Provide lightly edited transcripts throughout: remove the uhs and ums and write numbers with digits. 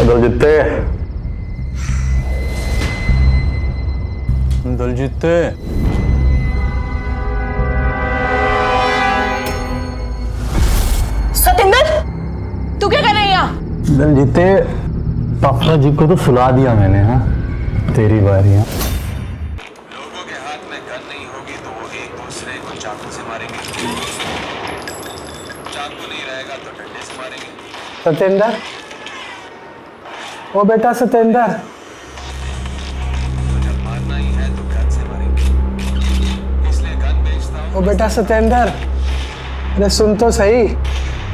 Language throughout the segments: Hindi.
दलजीते, दलजीते, सतिंदर, तू क्या कर रहा है यहाँ? दलजीते, पापा जी को तो सुला दिया मैंने। हाँ, तेरी बारी है। लोगों के हाथ में गन नहीं होगी तो वो एक दूसरे को चाकू से मारेंगे, चाकू नहीं रहेगा तो डंडे से मारेंगे। सतेंद्र, ओ बेटा सतेंद्र, तो जब मारना ही है तो गन से मारेंगे, इसलिए गन बेचता हूँ। ओ बेटा सतेंद्र, अरे सुन तो सही।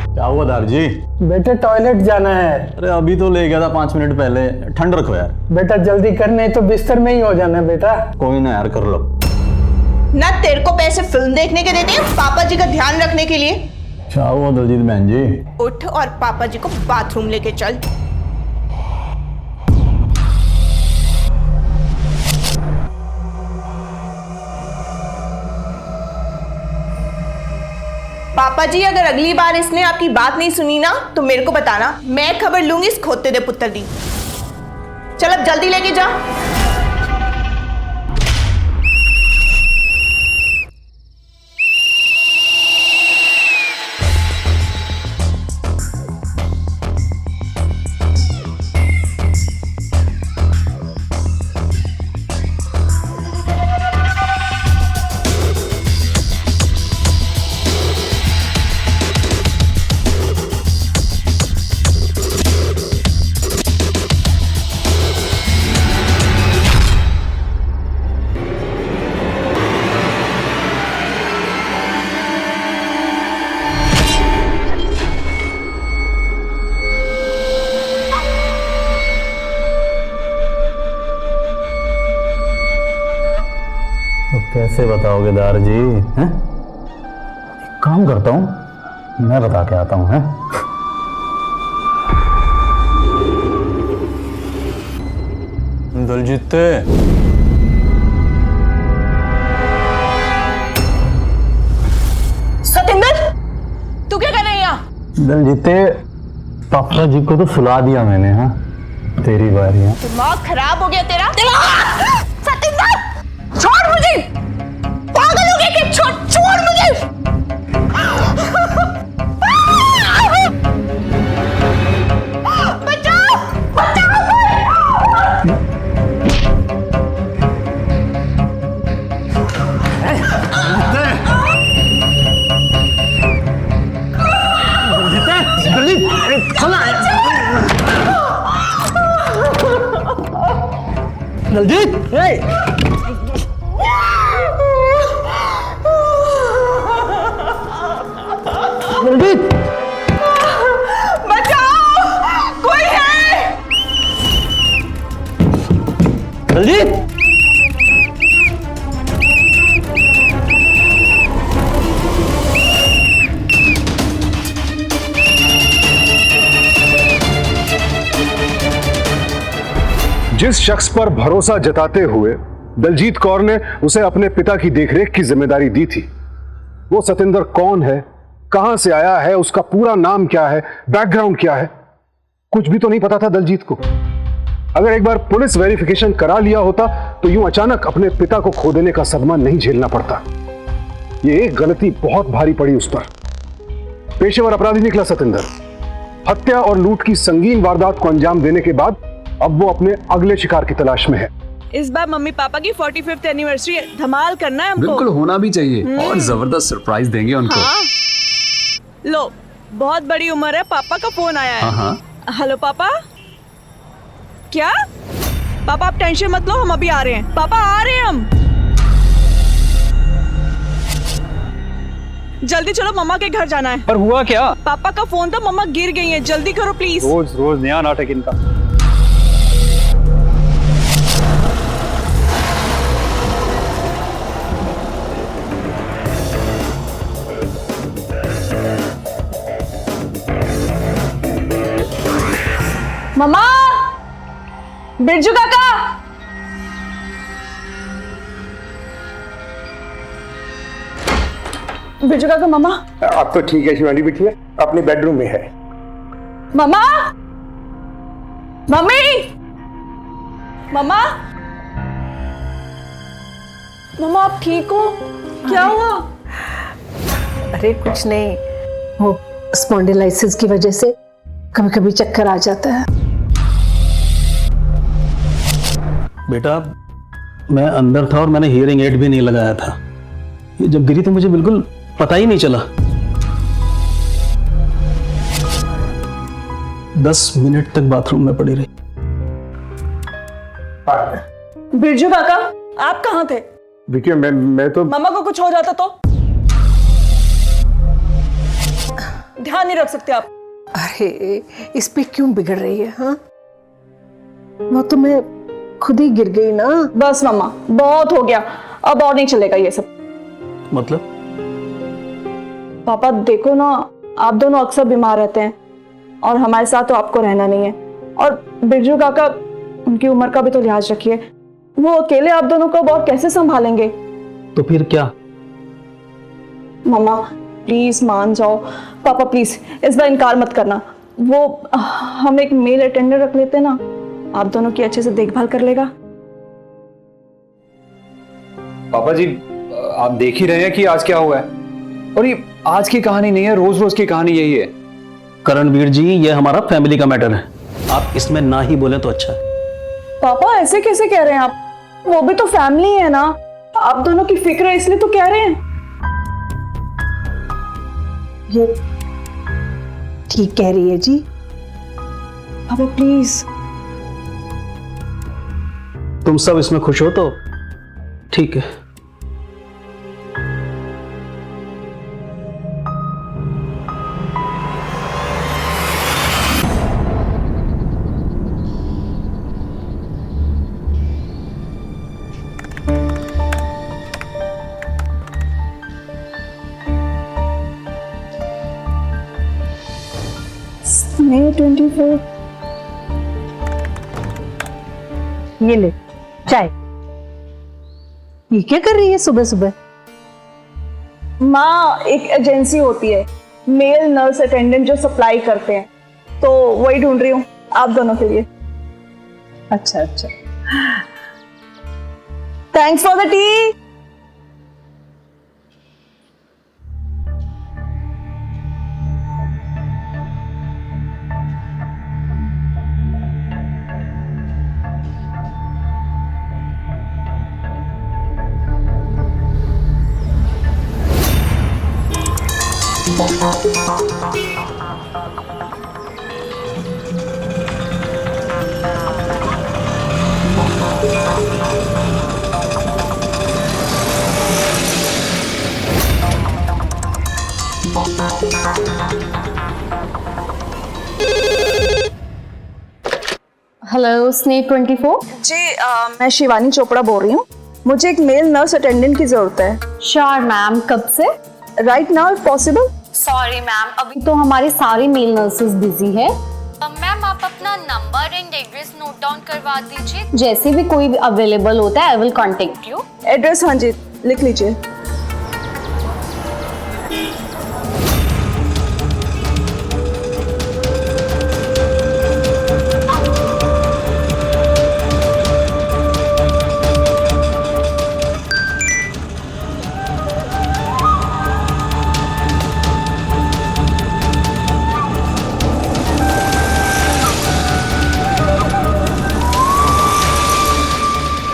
क्या हुआ दार जी? बेटे टॉयलेट जाना है। अरे अभी तो ले गया था 5 मिनट पहले। ठंड रखो यार। बेटा जल्दी कर, नहीं तो बिस्तर में ही हो जाना बेटा। कोई ना यार, कर लो। ना तेरे को पैसे फिल्म देखने के देते हैं, पापा जी का ध्यान रखने के लिए। क्या हुआ दलजीत बहन जी? उठ और पापा जी को बाथरूम लेके चल। पापा जी, अगर अगली बार इसने आपकी बात नहीं सुनी ना तो मेरे को बताना, मैं खबर लूंगी इस खोते दे पुत्र दी। चल अब जल्दी लेके जा। तो कैसे बताओगे दार जी? हैं? एक काम करता हूँ, मैं बता के आता हूँ। हैं? दलजीते, सतिंदर, तू क्या कर रहा है यहाँ? दलजीते, पापा जी को तो सुला दिया मैंने। हाँ, तेरी बारी है। दिमाग खराब हो गया तेरा? सतिंदर, छोड़ मुझे। पागल हो गया कि? छोड़ मुझे। बचाओ, बचाओ। दलजीत, दलजीत, बचाओ, कोई है? दलजीत। जिस शख्स पर भरोसा जताते हुए दलजीत कौर ने उसे अपने पिता की देखरेख की जिम्मेदारी दी थी, वो सतेंद्र कौन है, कहां से आया है, उसका पूरा नाम क्या है, बैकग्राउंड क्या है, कुछ भी तो नहीं पता था दलजीत को। अगर एक बार पुलिस वेरिफिकेशन करा लिया होता तो यूं अचानक अपने पिता को खो देने का सदमा नहीं झेलना पड़ता। ये एक गलती बहुत भारी पड़ी उस पर। पेशेवर अपराधी निकला सतेंद्र। हत्या और लूट की संगीन वारदात को अंजाम देने के बाद अब वो अपने अगले शिकार की तलाश में है। इस बार मम्मी पापा की 45th एनिवर्सरी धमाल करना है हमको। बिल्कुल होना भी चाहिए और जबरदस्त सरप्राइज देंगे उनको। हाँ। लो, बहुत बड़ी उम्र है, पापा का फोन आया है। हाँ। हेलो पापा। क्या? पापा आप टेंशन मत लो, हम अभी आ रहे हैं। पापा आ रहे हैं हम। जल्दी चलो, मम्मा के घर जाना है। पर हुआ क्या? पापा का फोन था, मम्मा गिर गई हैं, जल्दी करो प्लीज। रोज रोज नया नाटक इनका। मम्मा, बिरजू काका। बिरजू काका, मम्मा। अब तो ठीक है शिवानी बिटिया, अपने बेडरूम में है। मम्मा, मम्मी, मम्मा, मम्मा आप ठीक हो? क्या हुआ? अरे कुछ नहीं, वो स्पॉन्डिलाइसिस की वजह से कभी कभी चक्कर आ जाता है। बेटा मैं अंदर था और मैंने हियरिंग एड भी नहीं लगाया था। ये जब गिरी तो मुझे बिल्कुल पता ही नहीं चला। 10 मिनट तक बाथरूम में पड़ी रही। बिरजू काका, आप कहाँ थे? देखिए मैं तो मम्मा को कुछ हो जाता तो? ध्यान नहीं रख सकते आप? अरे इस पे क्यों बिगड़ रही है? हाँ, वो तो मैं खुद ही गिर गई ना। बस मम्मा, बहुत हो गया, अब और नहीं चलेगा ये सब। मतलब? पापा देखो ना, आप दोनों अक्सर बीमार रहते हैं और हमारे साथ तो आपको रहना नहीं है। और बिरजू काका, उनकी उम्र का भी तो लिहाज रखिए। वो अकेले आप दोनों को अब और कैसे संभालेंगे? तो फिर क्या? मम्मा प्लीज मान जाओ। पापा प्लीज इस बार इनकार मत करना। वो हम एक मेल अटेंडर रख लेते ना, आप दोनों की अच्छे से देखभाल कर लेगा। पापा जी, आप देख ही रहे हैं कि आज क्या हुआ है। और ये आज की कहानी नहीं है, रोज रोज की कहानी यही है। करणवीर जी, ये हमारा फैमिली का मैटर है, आप इसमें ना ही बोले तो अच्छा है। पापा ऐसे कैसे कह रहे हैं आप? वो भी तो फैमिली है ना, आप दोनों की फिक्र है इसलिए तो कह रहे हैं। ये ठीक कह रही है जी। पापा प्लीज। तुम सब इसमें खुश हो तो ठीक है। May 24। ये ले चाय। ये क्या कर रही है सुबह सुबह? माँ, एक एजेंसी होती है, मेल नर्स अटेंडेंट जो सप्लाई करते हैं, तो वही ढूंढ रही हूँ आप दोनों के लिए। अच्छा अच्छा। Thanks for the T. Hello snake 24। जी मैं शिवानी चोपड़ा बोल रही हूँ। मुझे एक मेल नर्स अटेंडेंट की जरूरत है। श्योर मैम, कब से? Right now if possible. Sorry ma'am, अभी तो हमारी सारी मेल नर्सेज बिजी है। मैम आप अपना number and address note down करवा दीजिए, जैसे भी कोई अवेलेबल होता है I will contact you. Address हाँ जी लिख लीजिए।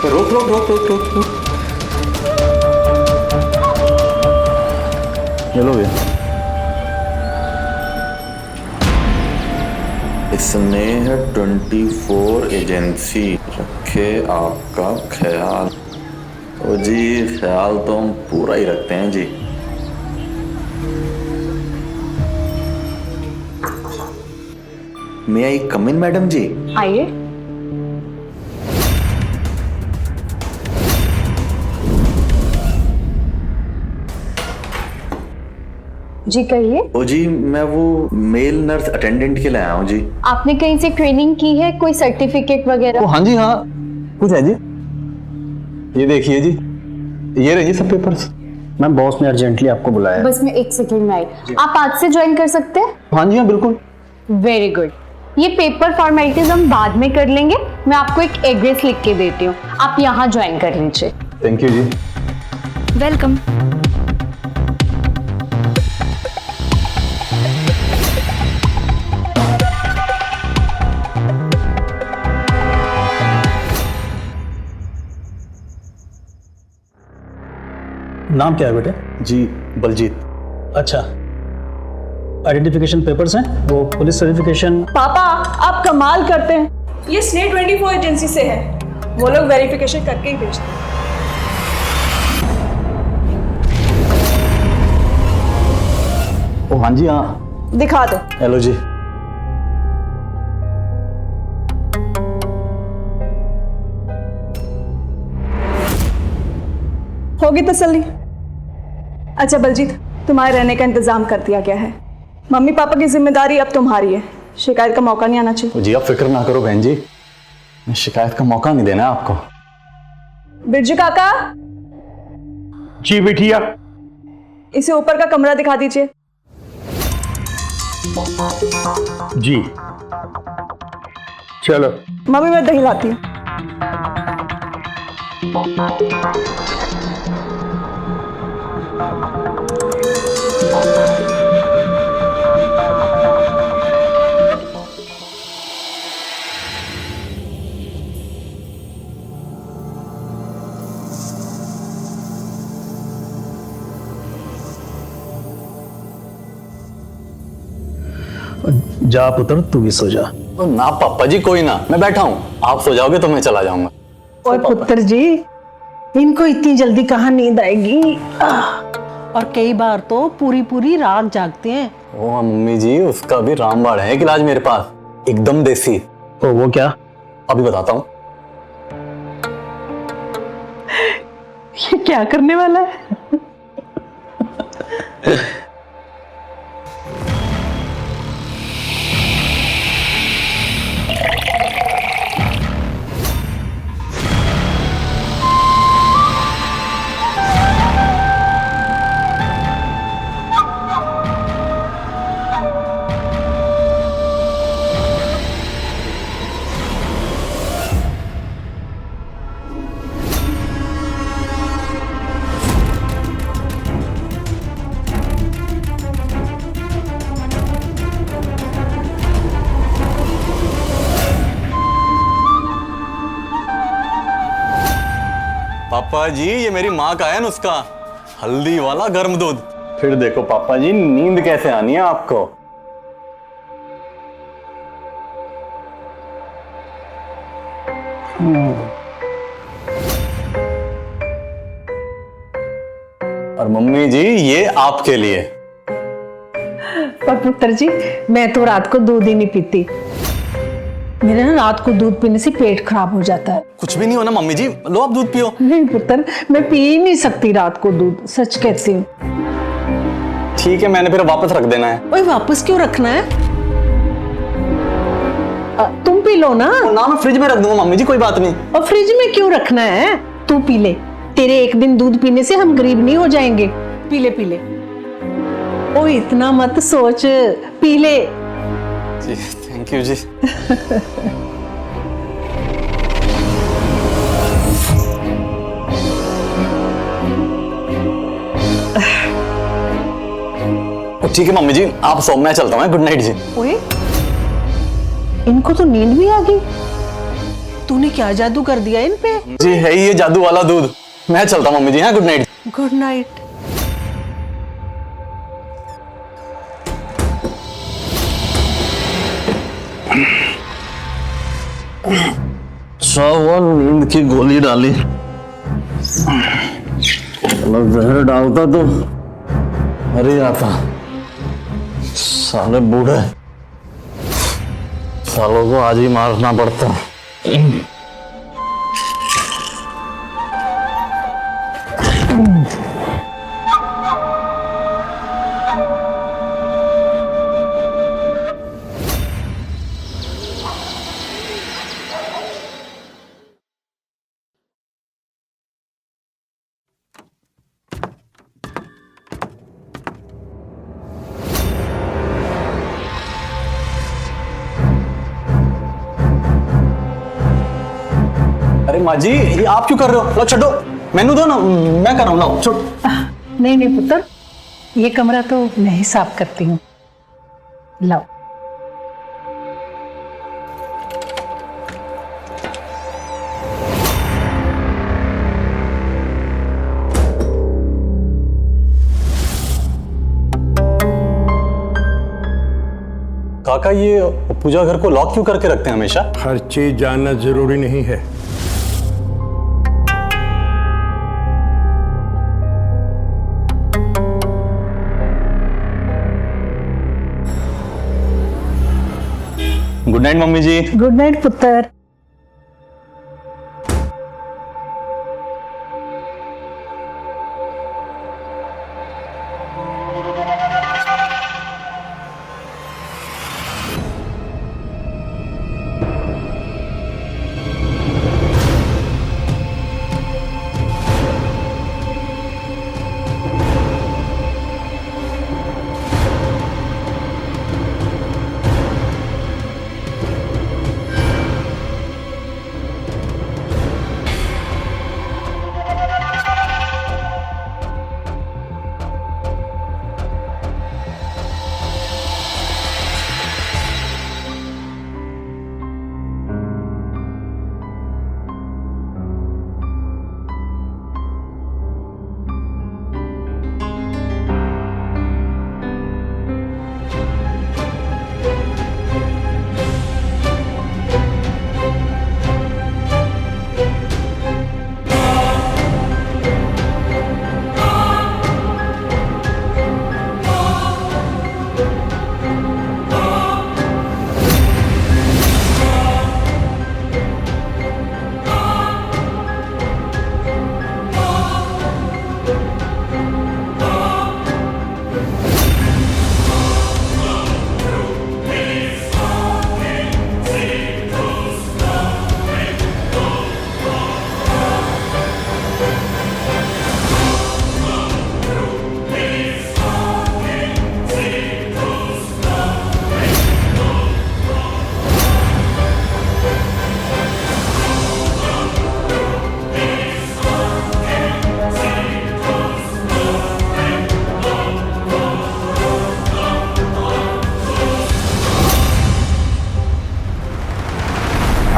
रोक रोक रोक रोक रोक रोक। चलो भैया। स्नेह 24 एजेंसी रखे आपका ख्याल। ओ जी, ख्याल तो हम पूरा ही रखते हैं जी। मैं आई कम इन मैडम जी? आइए। जी कहिए। ओ जी, मैं वो मेल नर्स अटेंडेंट के लिए आया हूँ जी। आपने कहीं से ट्रेनिंग की है, कोई सर्टिफिकेट वगैरह? हाँ जी, हाँ कुछ है जी। ये देखिए जी, ये रही सब पेपर्स। मैम बॉस ने अर्जेंटली आपको बुलाया है। बस में 1 सेकेंड में आई। आप आज से ज्वाइन कर सकते हैं? हाँ जी हाँ बिल्कुल। Very good. ये पेपर फॉर्मेलिटीज हम बाद में कर लेंगे। मैं आपको एक एड्रेस लिख के देती हूँ, आप यहाँ ज्वाइन कर लीजिए। Thank you ji. वेलकम। नाम क्या है बेटे? जी बलजीत। अच्छा, आइडेंटिफिकेशन पेपर्स हैं, वो पुलिस सर्टिफिकेशन? पापा आप कमाल करते हैं, ये स्ने 24 एजेंसी से है, वो लोग वेरिफिकेशन करके ही भेजते हैं। ओ हाँ जी, हाँ दिखा दो। हेलो जी। होगी तसल्ली? अच्छा बलजीत, तुम्हारे रहने का इंतजाम कर दिया गया है। मम्मी पापा की जिम्मेदारी अब तुम्हारी है, शिकायत का मौका नहीं आना चाहिए। जी आप फिक्र ना करो बहन जी, शिकायत का मौका नहीं देना है आपको। बिरजू काका, जी बिटिया। इसे ऊपर का कमरा दिखा दीजिए। जी चलो। मम्मी मैं दही लाती हूँ। जा पुत्र, तू भी सो जा। ना पापा जी कोई ना, मैं बैठा हूँ, आप सो जाओगे तो मैं चला जाऊंगा। और पुत्र जी, इनको इतनी जल्दी कहाँ नींद आएगी? और कई बार तो पूरी पूरी रात जागते हैं। ओ मम्मी जी, उसका भी रामबाण है एक इलाज मेरे पास, एकदम देसी। ओ वो क्या? अभी बताता हूँ। ये क्या करने वाला है? पापा जी ये मेरी माँ का है नुस्खा, हल्दी वाला गर्म दूध। फिर देखो पापा जी नींद कैसे आनी है आपको। और मम्मी जी ये आपके लिए। पर पुत्र जी, मैं तो रात को दूध ही नहीं पीती। मेरे ना रात को दूध पीने से पेट खराब हो जाता है। कुछ भी नहीं होना मम्मी जी, लो आप दूध पियो। नहीं पुत्र, मैं पी ही नहीं सकती रात को दूध, सच कहती हूँ। ठीक है, मैंने फिर वापस रख देना है। ओए वापस क्यों रखना है? तुम पी लो ना। ना मैं फ्रिज में रख दूंगा मम्मी जी, कोई बात नहीं। और फ्रिज में क्यों रखना है? तू पी ले, तेरे एक दिन दूध पीने से हम गरीब नहीं हो जाएंगे। पी ले पी ले। ओ इतना मत सोच, पी ले। जी थैंक यू जी। ठीक है मम्मी जी, आप सो, मैं चलता हूँ। गुड नाइट जी। ओए, इनको तो नींद भी आ गई। तूने क्या जादू कर दिया इन पे? जी है ही ये जादू वाला दूध। मैं चलता हूँ मम्मी जी। हाँ गुड नाइट। Good night. चावल नींद की गोली डाली, जहर डालता तो मर जाता। साले बूढ़े सालों को आज ही मारना पड़ता। अरे माँ जी, ये आप क्यों कर रहे हो? लो छोड़ो, मैनू दो ना, मैं कर रहा हूँ, लाओ छोड़। नहीं नहीं पुत्र, ये कमरा तो मैं ही साफ करती हूँ, लाओ। काका, ये पूजा घर को लॉक क्यों करके रखते हैं हमेशा? हर चीज जानना जरूरी नहीं है। Good night mummy ji. Good night पुत्र।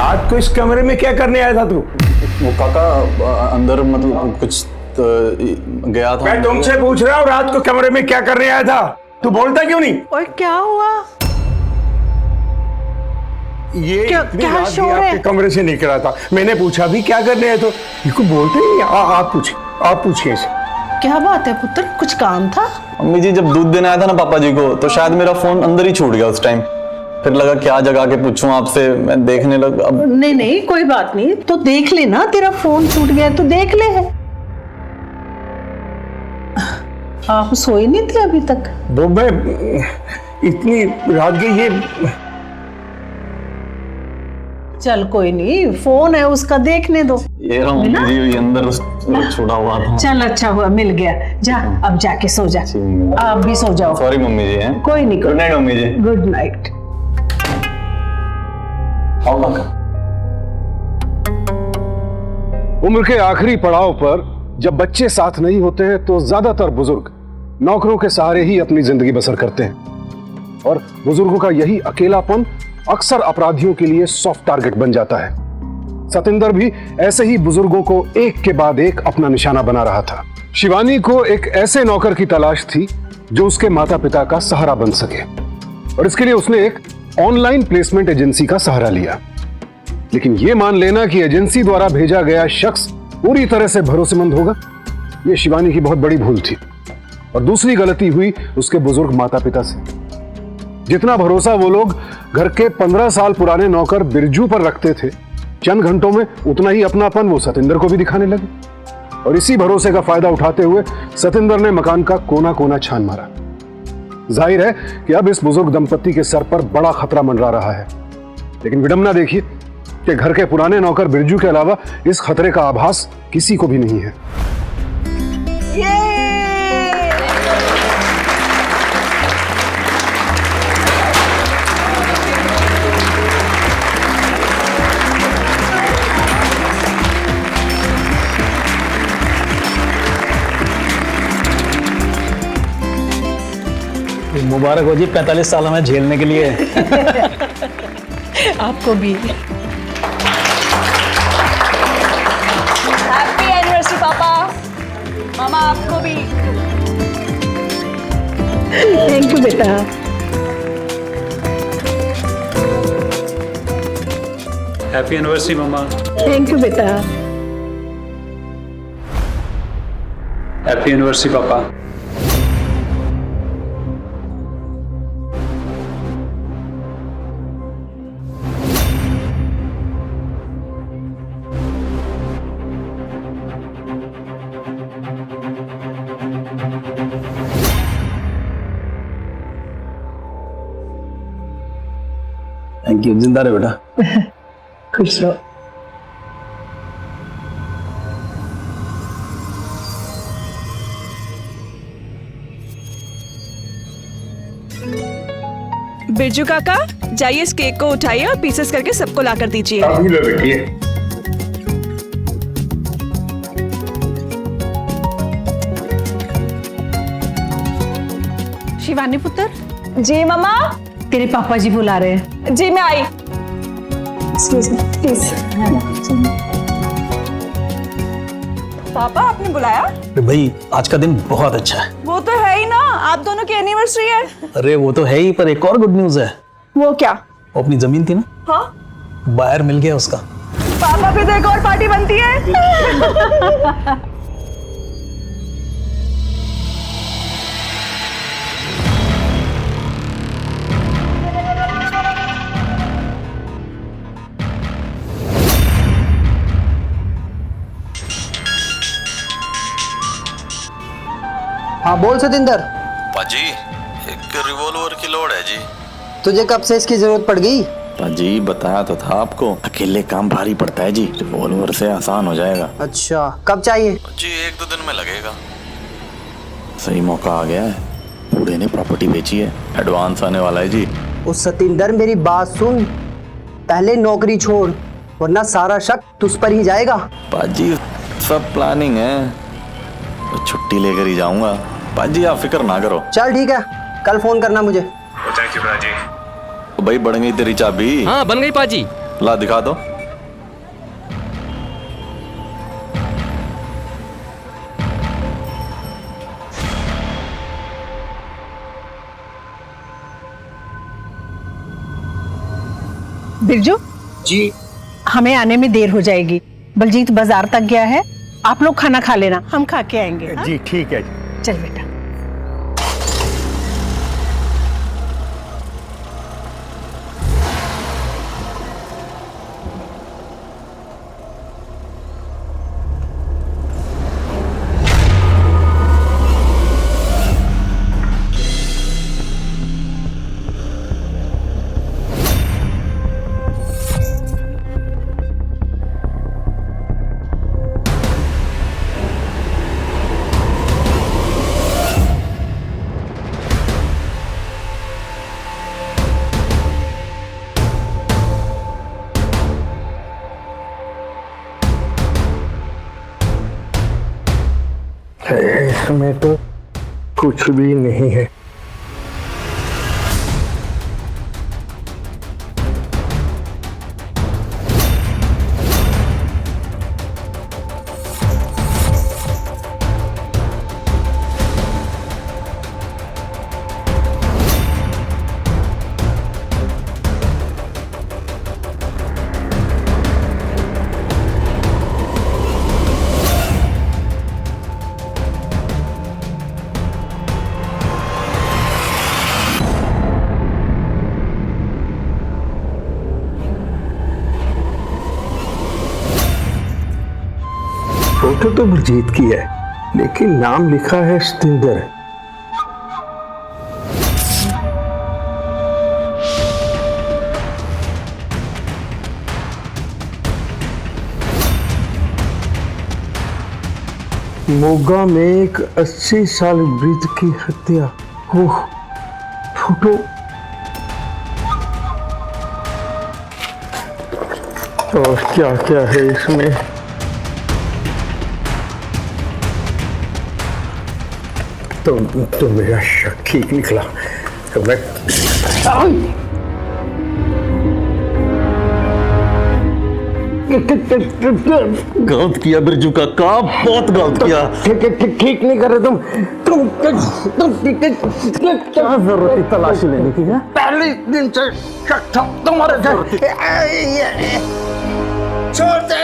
आज तो इस कमरे में क्या करने आया था तू? वो काका अंदर मतलब कुछ गया था। मैं तुमसे पूछ रहा हूँ, रात को कमरे में क्या करने आया था? तू बोलता क्यों नहीं? और क्या हुआ? ये क्या रात भी शोर है? आपके कमरे से निकला था। मैंने पूछा भी क्या करने आए, तो ये को बोलते ही नहीं। आप पूछिए इसे। क्या बात है पुत्र, कुछ काम था? मम्मी जी, जब दूध देने आया था ना पापा जी को, तो शायद मेरा फोन अंदर ही छूट गया उस टाइम। फिर लगा क्या जगा के पूछूं आपसे, मैं देखने लगा। अब नहीं नहीं कोई बात नहीं, तो देख लेना, तेरा फोन छूट गया तो देख ले। आप सोए नहीं थे अभी तक? वो मैं इतनी रात गई ये। चल कोई नहीं, फोन है उसका, देखने दो। ये रहा मम्मी जी, ये अंदर छुड़ा हुआ था। चल अच्छा हुआ मिल गया, जा अब जाके सो जा। आप भी सो जाओ। Sorry mummy ji. हैं कोई नहीं। Good night mummy ji. Good night. आओ काका। उम्र के आखिरी पड़ाव पर जब बच्चे साथ नहीं होते हैं तो ज्यादातर बुजुर्ग नौकरों के सहारे ही अपनी जिंदगी बसर करते हैं, और बुजुर्गों का यही अकेलापन अक्सर अपराधियों के लिए सॉफ्ट टारगेट बन जाता है। सतिंदर भी ऐसे ही बुजुर्गों को एक के बाद एक अपना निशाना बना रहा था। शिवानी को एक ऐसे नौकर की तलाश थी जो उसके माता पिता का सहारा बन सके, और इसके लिए उसने एक ऑनलाइन प्लेसमेंट एजेंसी का सहारा लिया। लेकिन यह मान लेना कि एजेंसी द्वारा भेजा गया शख्स पूरी तरह से भरोसेमंद होगा, यह शिवानी की बहुत बड़ी भूल थी। और दूसरी गलती हुई उसके बुजुर्ग माता पिता से। जितना भरोसा वो लोग घर के 15 साल पुराने नौकर बिरजू पर रखते थे, चंद घंटों में उतना ही अपनापन वो सतिंदर को भी दिखाने लगे। और इसी भरोसे का फायदा उठाते हुए सतिंदर ने मकान का कोना कोना छान मारा। जाहिर है कि अब इस बुजुर्ग दंपत्ति के सर पर बड़ा खतरा मंडरा रहा है। लेकिन विडंबना देखिए कि घर के पुराने नौकर बिरजू के अलावा इस खतरे का आभास किसी को भी नहीं है। मुबारक हो जी 45 साल हमें झेलने के लिए। आपको भी। हैप्पी एनिवर्सरी पापा। मामा आपको भी। थैंक यू बेटा। हैप्पी एनिवर्सरी मम्मा। थैंक यू बेटा। हैप्पी एनिवर्सरी पापा। थैंक यू, जिंदा रहे बेटा। खुश रहो। बिरजू काका जाइए इस केक को उठाइए और पीसेस करके सबको लाकर दीजिए। अभी ले बैठिए। शिवानी पुत्र, जी मम्मा। तेरे पापा जी बुला रहे हैं। जी मैं आई। Excuse me please. पापा आपने बुलाया? अरे भाई आज का दिन बहुत अच्छा है। वो तो है ही ना, आप दोनों की एनिवर्सरी है। अरे वो तो है ही, पर एक और गुड न्यूज है। वो क्या? वो अपनी जमीन थी ना, हाँ बायर मिल गया उसका। पापा पे तो एक और पार्टी बनती है। हाँ बोल सतिंदर। पाजी एक रिवॉल्वर की लोड है जी। तुझे कब से इसकी जरूरत पड़ गई? पाजी बताया तो था आपको, अकेले काम भारी पड़ता है जी, रिवॉल्वर से आसान हो जाएगा। अच्छा कब चाहिए? जी 1-2 दिन में लगेगा। सही मौका आ गया है, बूढ़े ने प्रॉपर्टी बेची है, एडवांस आने वाला है जी। उस सतिंदर मेरी बात सुन, पहले नौकरी छोड़ वरना सारा शक तुझ पर ही जाएगा। पाजी सब प्लानिंग है, तो छुट्टी लेकर ही जाऊंगा। पाजी आप फिक्र ना करो। चल ठीक है, कल फोन करना मुझे। थैंक यू जी। तो भाई बन गई तेरी चाबी? हाँ बन गई पाजी। ला दिखा दो। बिरजू जी हमें आने में देर हो जाएगी। बलजीत बाजार तक गया है, आप लोग खाना खा लेना, हम खा के आएंगे। हाँ? जी ठीक है जी। चल बेटा। इसमें तो कुछ भी नहीं है। फोटो तो बलजीत की है, लेकिन नाम लिखा है सतिंदर। मोगा में एक 80 साल वृद्ध की हत्या। ओह फोटो। और क्या क्या है इसमें? तो मेरा शक ठीक निकला। गलत किया बिरजू काका, बहुत गलत किया। ठीक नहीं कर रहे तुम क्या जरूरत थी तलाशी लेने की? पहले दिन से शक था तुम्हारे से। छोड़ दे।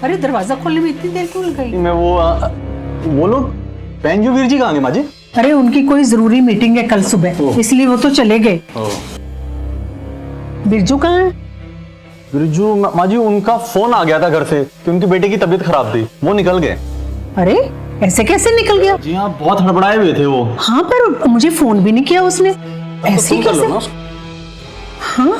अरे दरवाजा खोलने में इतनी देर क्यों लगाई? मैं वो लोग पेंजू वीर जी कहाँ गए माँ जी? अरे उनकी कोई जरूरी मीटिंग है कल सुबह, इसलिए वो तो चले गए। बिरजू कहाँ है? बिरजू माँ जी, उनका फोन आ गया था घर से कि उनकी बेटे की तबीयत खराब थी, वो निकल गए। अरे ऐसे कैसे निकल गया? जी हाँ, बहुत हड़बड़ाए हुए थे वो। हाँ पर मुझे फोन भी नहीं किया उसने, ऐसे ही कैसे? हाँ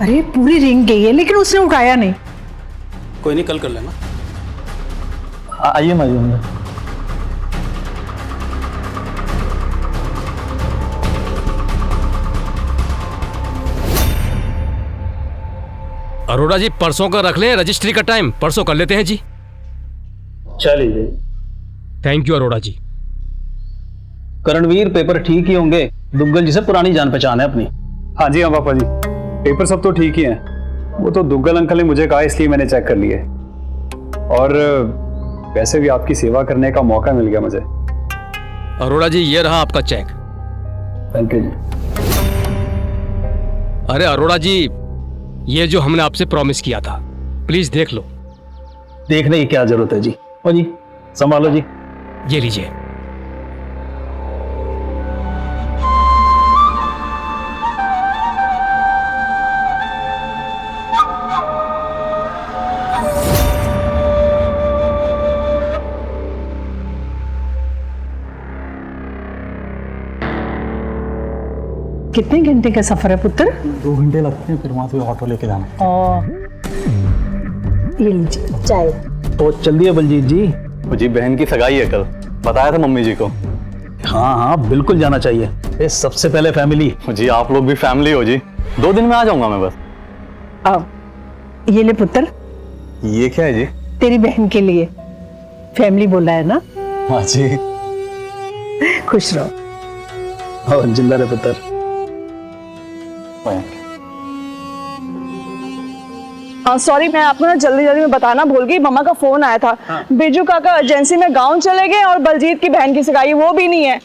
अरे पूरी रिंग गई है लेकिन उसने उठाया नहीं। कोई नहीं, कल कर लेना। आइए माँ जी अंदर। अरोड़ा जी परसों का रख लें, रजिस्ट्री का टाइम परसों कर लेते हैं जी। चलिए। Thank you Arora ji. Karanvir, paper ठीक ही होंगे, दुग्गल जी से पुरानी जान पहचान है अपनी। हाँ जी हाँ पापा जी, पेपर सब तो ठीक ही हैं। वो तो दुग्गल अंकल ने मुझे कहा इसलिए मैंने चेक कर लिए, और वैसे भी आपकी सेवा करने का मौका मिल गया मुझे। अरोड़ा जी ये रहा आपका चेक। थैंक यू जी। अरे अरोड़ा जी, ये जो हमने आपसे प्रॉमिस किया था, प्लीज देख लो। देखने की क्या जरूरत है जी? ओ जी संभालो जी। ये लीजिए। कितने घंटे का सफर है पुत्र? 2 घंटे लगते हैं, फिर वहां से ऑटो लेके जाना। और ये लीजिए चाय। तो चल दिया बलजीत जी। जी बहन की सगाई है कल, बताया था मम्मी जी को। हाँ हाँ बिल्कुल जाना चाहिए, ये सबसे पहले फैमिली। जी आप लोग भी फैमिली हो जी, 2 दिन में आ जाऊंगा मैं बस। ये ले पुत्र। ये क्या है जी? तेरी बहन के लिए, फैमिली बोला है ना। हाँ जी। खुश रहो। और जिंदा रहे पुत्र। सॉरी, मैं आपको ना जल्दी में बताना भूल गई, मम्मा का फोन आया था। बिरजू काका एजेंसी में गांव चले गए और बलजीत की बहन की सगाई वो भी नहीं है।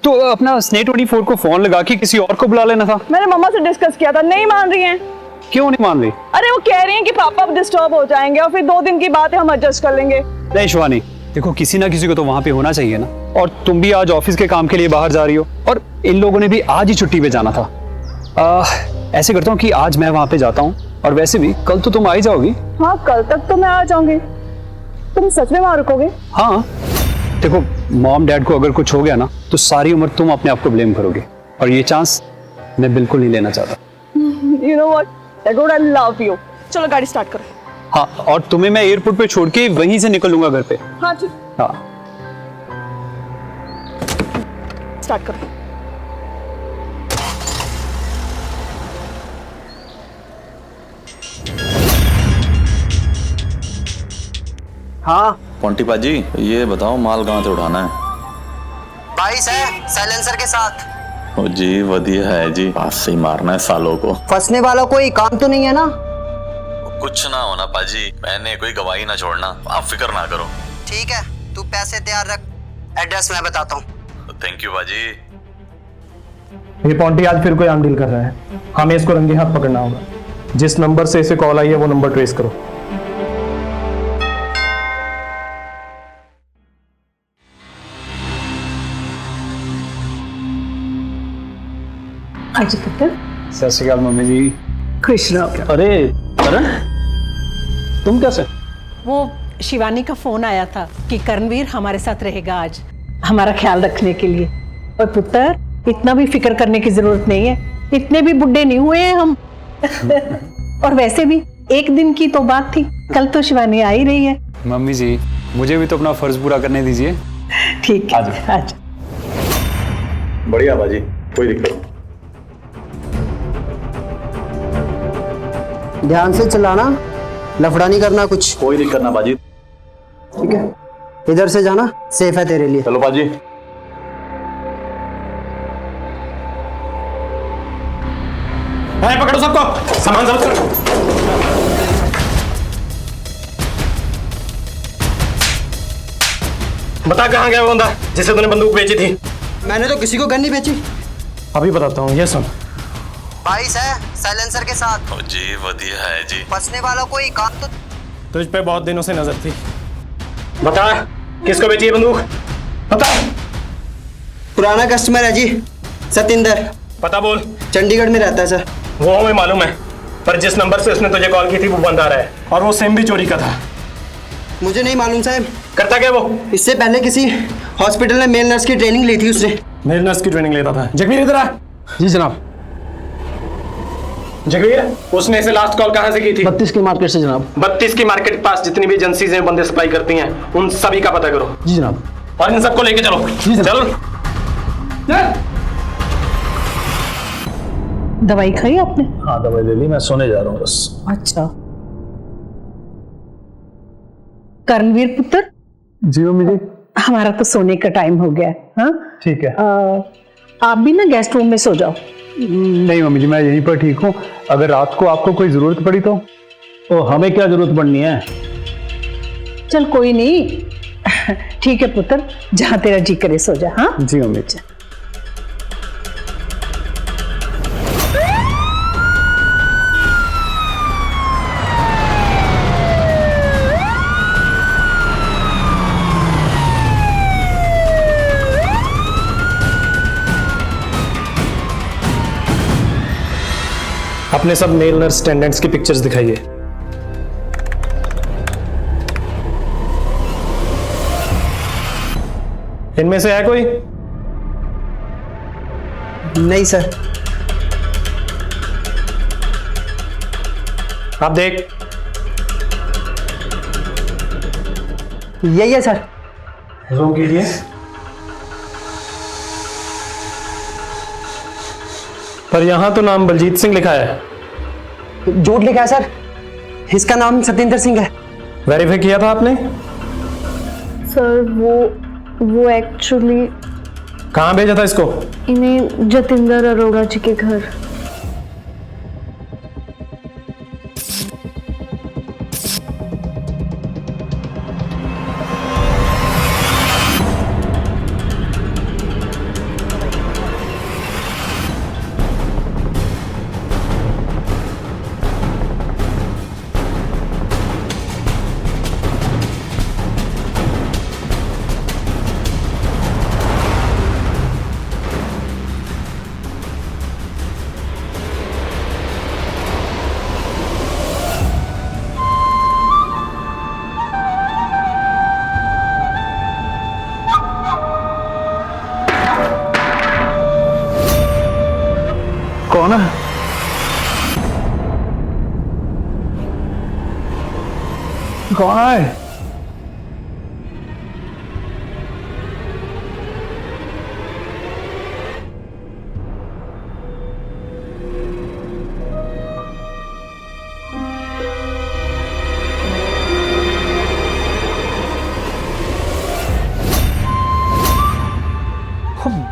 तो अपना स्ने 24 को फोन लगा के किसी और को बुला लेना था। मैंने मम्मा से डिस्कस किया था, नहीं मान रही हैं। क्यों नहीं मान रही? अरे वो कह रही हैं कि पापा डिस्टर्ब हो जाएंगे और फिर 2 दिन की बात है, हम एडजस्ट कर लेंगे। नहीं शिवानी, देखो किसी ना किसी को तो वहां पे होना चाहिए ना, और तुम भी आज ऑफिस के काम के लिए बाहर जा रही हो, और इन लोगों ने भी आज ही छुट्टी पे जाना था। ऐसे करता हूँ कि आज मैं वहां पे जाता हूँ, और वैसे भी कल तो तुम आ ही जाओगी। हाँ कल तक तो मैं आ जाऊंगी। तुम सच में वहां रुकोगे? हाँ, देखो मॉम डैड को अगर कुछ हो गया ना तो सारी उम्र तुम अपने आप को ब्लेम करोगे, और ये चांस मैं बिल्कुल नहीं लेना चाहता। You know what? Dagood, I love you. चलो गाड़ी स्टार्ट करो। हाँ, और तुम्हें मैं एयरपोर्ट पे छोड़ के वहीं से निकलूंगा घर पे। हाँ ठीक, हाँ, स्टार्ट करो। हाँ पोंटी पाजी, ये बताओ माल कहाँ से उठाना है? 22 है साइलेंसर के साथ। ओ जी वधिया है जी, पास से ही मारना है सालों को। फंसने वाला कोई काम तो नहीं है ना? कुछ ना होना पाजी, मैंने कोई गवाही ना छोड़ना, आप फिक्र ना करो। ठीक है, तू पैसे तैयार रख, एड्रेस मैं बताता हूँ। थैंक यू पाजी। ये पॉन्टी आज फिर कोई आम डील कर रहा है, हमें इसको रंगे हाथ पकड़ना होगा। जिस नंबर से इसे कॉल आई है वो नंबर ट्रेस करो। आज पुत्र सत श्री अकाल मम्मी जी। खुश रहो। अरे करण, तुम कैसे? वो शिवानी का फोन आया था कि करणवीर हमारे साथ रहेगा आज, हमारा ख्याल रखने के लिए। और पुत्र, इतना भी फिक्र करने की जरूरत नहीं है, इतने भी बुढ़े नहीं हुए हैं हम। और वैसे भी एक दिन की तो बात थी, कल तो शिवानी आ ही रही है। मम्मी जी, मुझे भी तो अपना फर्ज पूरा करने दीजिए। ठीक है, आज बढ़िया बाजी, कोई दिक्कत नहीं। ध्यान से चलाना, लफड़ा नहीं करना कुछ। कोई दिक्कत ना बाजी। ठीक है, इधर से जाना, सेफ है तेरे लिए। चलो बाजी। पकड़ो सबको, सामान जब्त करो। बता कहाँ गया वो बंदा जिसे तूने बंदूक बेची थी? मैंने तो किसी को गन नहीं बेची। अभी बताता हूँ, ये सुन। 22 है साइलेंसर के साथ। ओ जी वधिया है जी। फंसने वाला कोई काम तो। तुझ पे बहुत दिनों से नजर थी। बता किसको बेची है बंदूक? बता। पुराना कस्टमर है जी, सतिंदर। पता बोल। चंडीगढ़ में रहता है सर। वो हमें मालूम है, पर जिस नंबर से उसने तुझे कॉल की थी वो बंद आ रहा है, और वो सिम भी चोरी का था। मुझे नहीं मालूम साहब। करता क्या वो? इससे पहले किसी हॉस्पिटल में मेल नर्स की ट्रेनिंग ली थी उसने। मेल नर्स की ट्रेनिंग लेता था। जगवीर इधर आ। जी जनाब। जगवीर, उसने इसे लास्ट कॉल कहाँ से की थी? 32 की मार्केट से जनाब। 32 की मार्केट के पास जितनी भी एजेंसीज हैं बंदे सप्लाई करती हैं, उन सभी का पता करो। जी जनाब। और इन सबको लेके चलो। जी जनाब। चलो। दवाई खाई आपने? हाँ दवाई ले ली, मैं सोने जा रहा हूँ बस। अच्छा। करणवीर पुत्र। जी मम्मी जी। हमारा तो सोने का टाइम हो गया है। हाँ ठीक है। आप भी ना गेस्ट रूम में सो जाओ। नहीं मम्मी जी, मैं यहीं पर ठीक हूँ। अगर रात को आपको कोई जरूरत पड़ी तो हमें क्या जरूरत पड़नी है? चल कोई नहीं। ठीक है पुत्र, जहां तेरा जी करे सो जा। हाँ जी मम्मी जी। अपने सब मेल नर्स अटेंडेंट्स की पिक्चर्स दिखाइए। इनमें से है कोई? नहीं सर। आप देख। यही है सर। जूम कीजिए। पर यहां तो नाम बलजीत सिंह लिखा है। झूठ लिखा है सर, इसका नाम सतिंदर सिंह है। वेरीफाई किया था आपने? सर वो एक्चुअली कहाँ भेजा था इसको? इन्हें जतिंदर अरोड़ा जी के घर। कौन है? कौन है?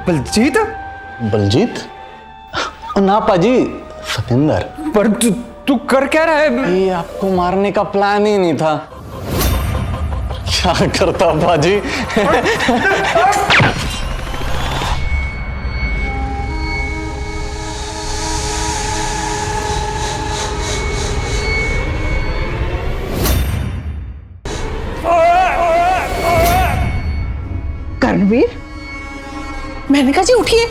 बलजीत? बलजीत? ना पाजी, सतिंदर। पर तू कर क्या रहा है? ये आपको मारने का प्लान ही नहीं था। क्या करता पाजी? कर्णवीर, मैंने कहा जी उठिए,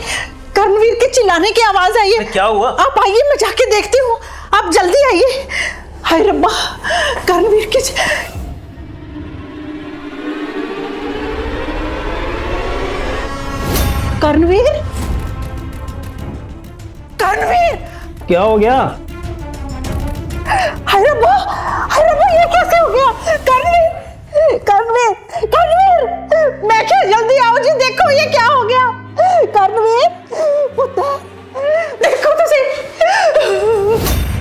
कर्णवीर के चिल्लाने की आवाज आई है। क्या हुआ? आप आइए, मैं जाके देखती हूँ, आप जल्दी आइए। हाय रब्बा, कर्णवीर के कर्णवीर, कर्णवीर, क्या हो गया? हाय रब्बा, ये कैसे हो गया? कर्णवीर, कर्णवीर, कर्णवीर, मैं क्या, जल्दी आओ जी, देखो ये क्या हो गया। कर्णवीर, पुत्र, देखो तो सही।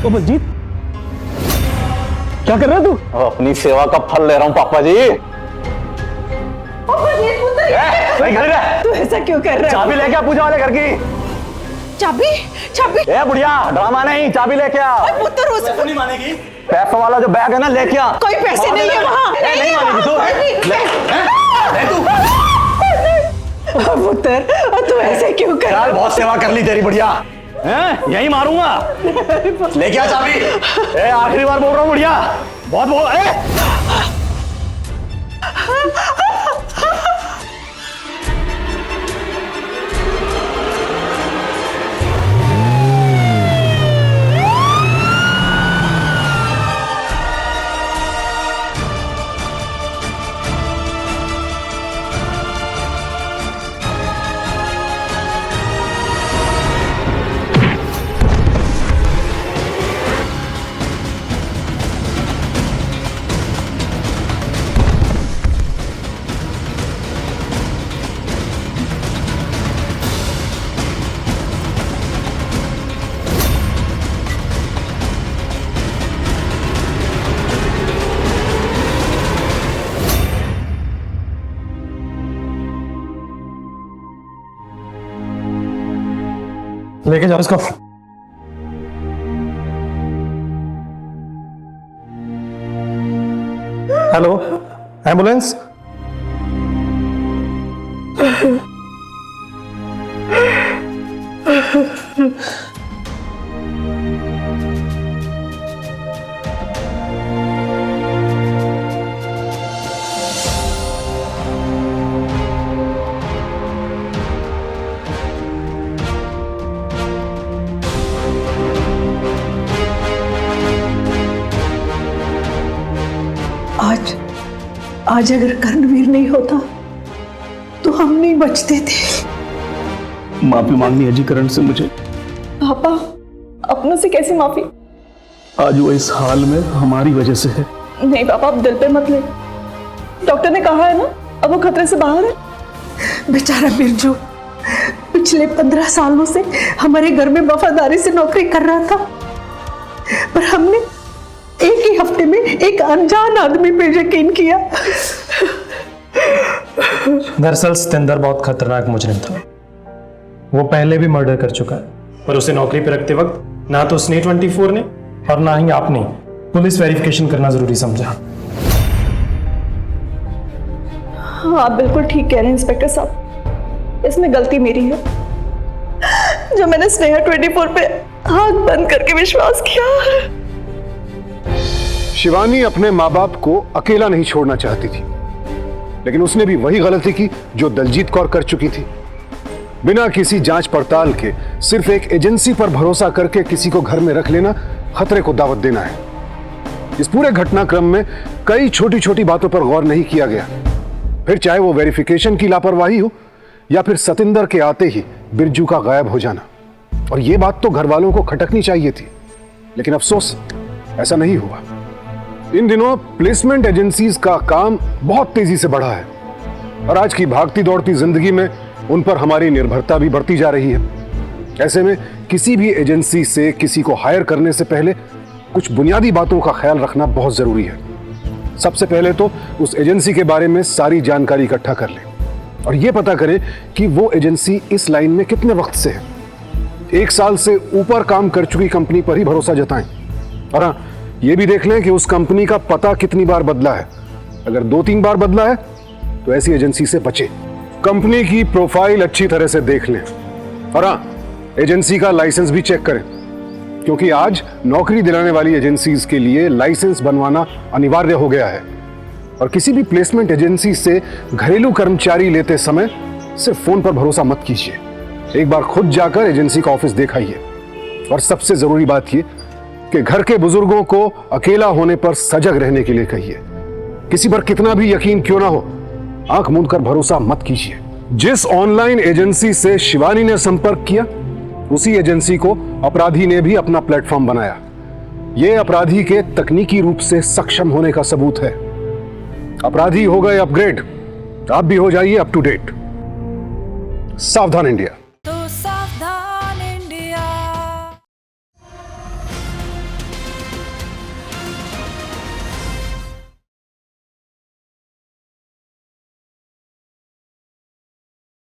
ओ बलजीत, क्या कर रहा है तू? अपनी सेवा का फल ले रहा हूँ पापा जी। ओ बलजीत पुत्र, घर है। तू ऐसा क्यों कर रहा है? चाबी लेके आ पूजा वाले घर की। चाबी, चाबी। ए बुढ़िया, ड्रामा नहीं, चाबी लेके आ। पुत्र उसको नहीं मानेगी। पैसा वाला जो बैग है ना, लेके आ। कोई पैसे नहीं है वहाँ। नहीं मानेगी तू। ले तू। पुत्र, तू ऐसे क्यों कर? यार बहुत सेवा कर ली तेरी बुढ़िया। यही मारूंगा। लेके आ चाबी। ए आखिरी बार बोल रहा हूँ बुढ़िया, बहुत बोल। लेके जाओ इसको। Hello, ambulance. आज अगर कर्णवीर नहीं होता तो हम नहीं बचते थे। माफी मांगनी है जी करण से मुझे। पापा, अपनों से कैसी माफी? आज वो इस हाल में हमारी वजह से है। नहीं पापा, आप दिल पे मत ले। डॉक्टर ने कहा है ना, अब वो खतरे से बाहर है। बेचारा बिरजू पिछले 15 सालों से हमारे घर में वफादारी से नौकरी कर रहा था, पर हमने एक ही हफ्ते में एक अनजान आदमी पे यकीन किया। दरअसल सतिंदर बहुत खतरनाक मुजरिम था। वो पहले भी मर्डर कर चुका है, पर उसे नौकरी पे रखते वक्त ना तो उसने 24 ने और ना ही आपने पुलिस वेरिफिकेशन करना जरूरी समझा। हाँ, आप बिल्कुल ठीक कह रहे हैं इंस्पेक्टर साहब, इसमें गलती मेरी है जो मैंने स्नेहा 24 पे आंख बंद करके विश्वास किया। शिवानी अपने माँ बाप को अकेला नहीं छोड़ना चाहती थी, लेकिन उसने भी वही गलती की जो दलजीत कौर कर चुकी थी। बिना किसी जांच पड़ताल के सिर्फ एक एजेंसी पर भरोसा करके किसी को घर में रख लेना खतरे को दावत देना है। इस पूरे घटनाक्रम में कई छोटी छोटी बातों पर गौर नहीं किया गया, फिर चाहे वो वेरिफिकेशन की लापरवाही हो या फिर सतिंदर के आते ही बिरजू का गायब हो जाना। और ये बात तो घर वालों को खटकनी चाहिए थी, लेकिन अफसोस ऐसा नहीं हुआ। इन दिनों प्लेसमेंट एजेंसीज का काम बहुत तेजी से बढ़ा है और आज की भागती दौड़ती जिंदगी में उन पर हमारी निर्भरता भी बढ़ती जा रही है। ऐसे में किसी भी एजेंसी से किसी को हायर करने से पहले कुछ बुनियादी बातों का ख्याल रखना बहुत जरूरी है। सबसे पहले तो उस एजेंसी के बारे में सारी जानकारी इकट्ठा कर लें और यह पता करें कि वो एजेंसी इस लाइन में कितने वक्त से है। 1 साल से ऊपर काम कर चुकी कंपनी पर ही भरोसा जताएं और हाँ, यह भी देख लें कि उस कंपनी का पता कितनी बार बदला है। अगर 2-3 बार बदला है तो ऐसी एजेंसी से बचें। कंपनी की प्रोफाइल अच्छी तरह से देख लें और हाँ, एजेंसी का लाइसेंस भी चेक करें, क्योंकि आज नौकरी दिलाने वाली एजेंसीज के लिए लाइसेंस बनवाना अनिवार्य हो गया है। और किसी भी प्लेसमेंट एजेंसी से घरेलू कर्मचारी लेते समय सिर्फ फोन पर भरोसा मत कीजिए, एक बार खुद जाकर एजेंसी का ऑफिस दिखाइए। और सबसे जरूरी बात यह कि घर के बुजुर्गों को अकेला होने पर सजग रहने के लिए कहिए। किसी पर कितना भी यकीन क्यों ना हो, आंख मूंद कर भरोसा मत कीजिए। जिस ऑनलाइन एजेंसी से शिवानी ने संपर्क किया, उसी एजेंसी को अपराधी ने भी अपना प्लेटफॉर्म बनाया। यह अपराधी के तकनीकी रूप से सक्षम होने का सबूत है। अपराधी हो गए अपग्रेड, आप भी हो जाइए अप टू डेट। सावधान इंडिया।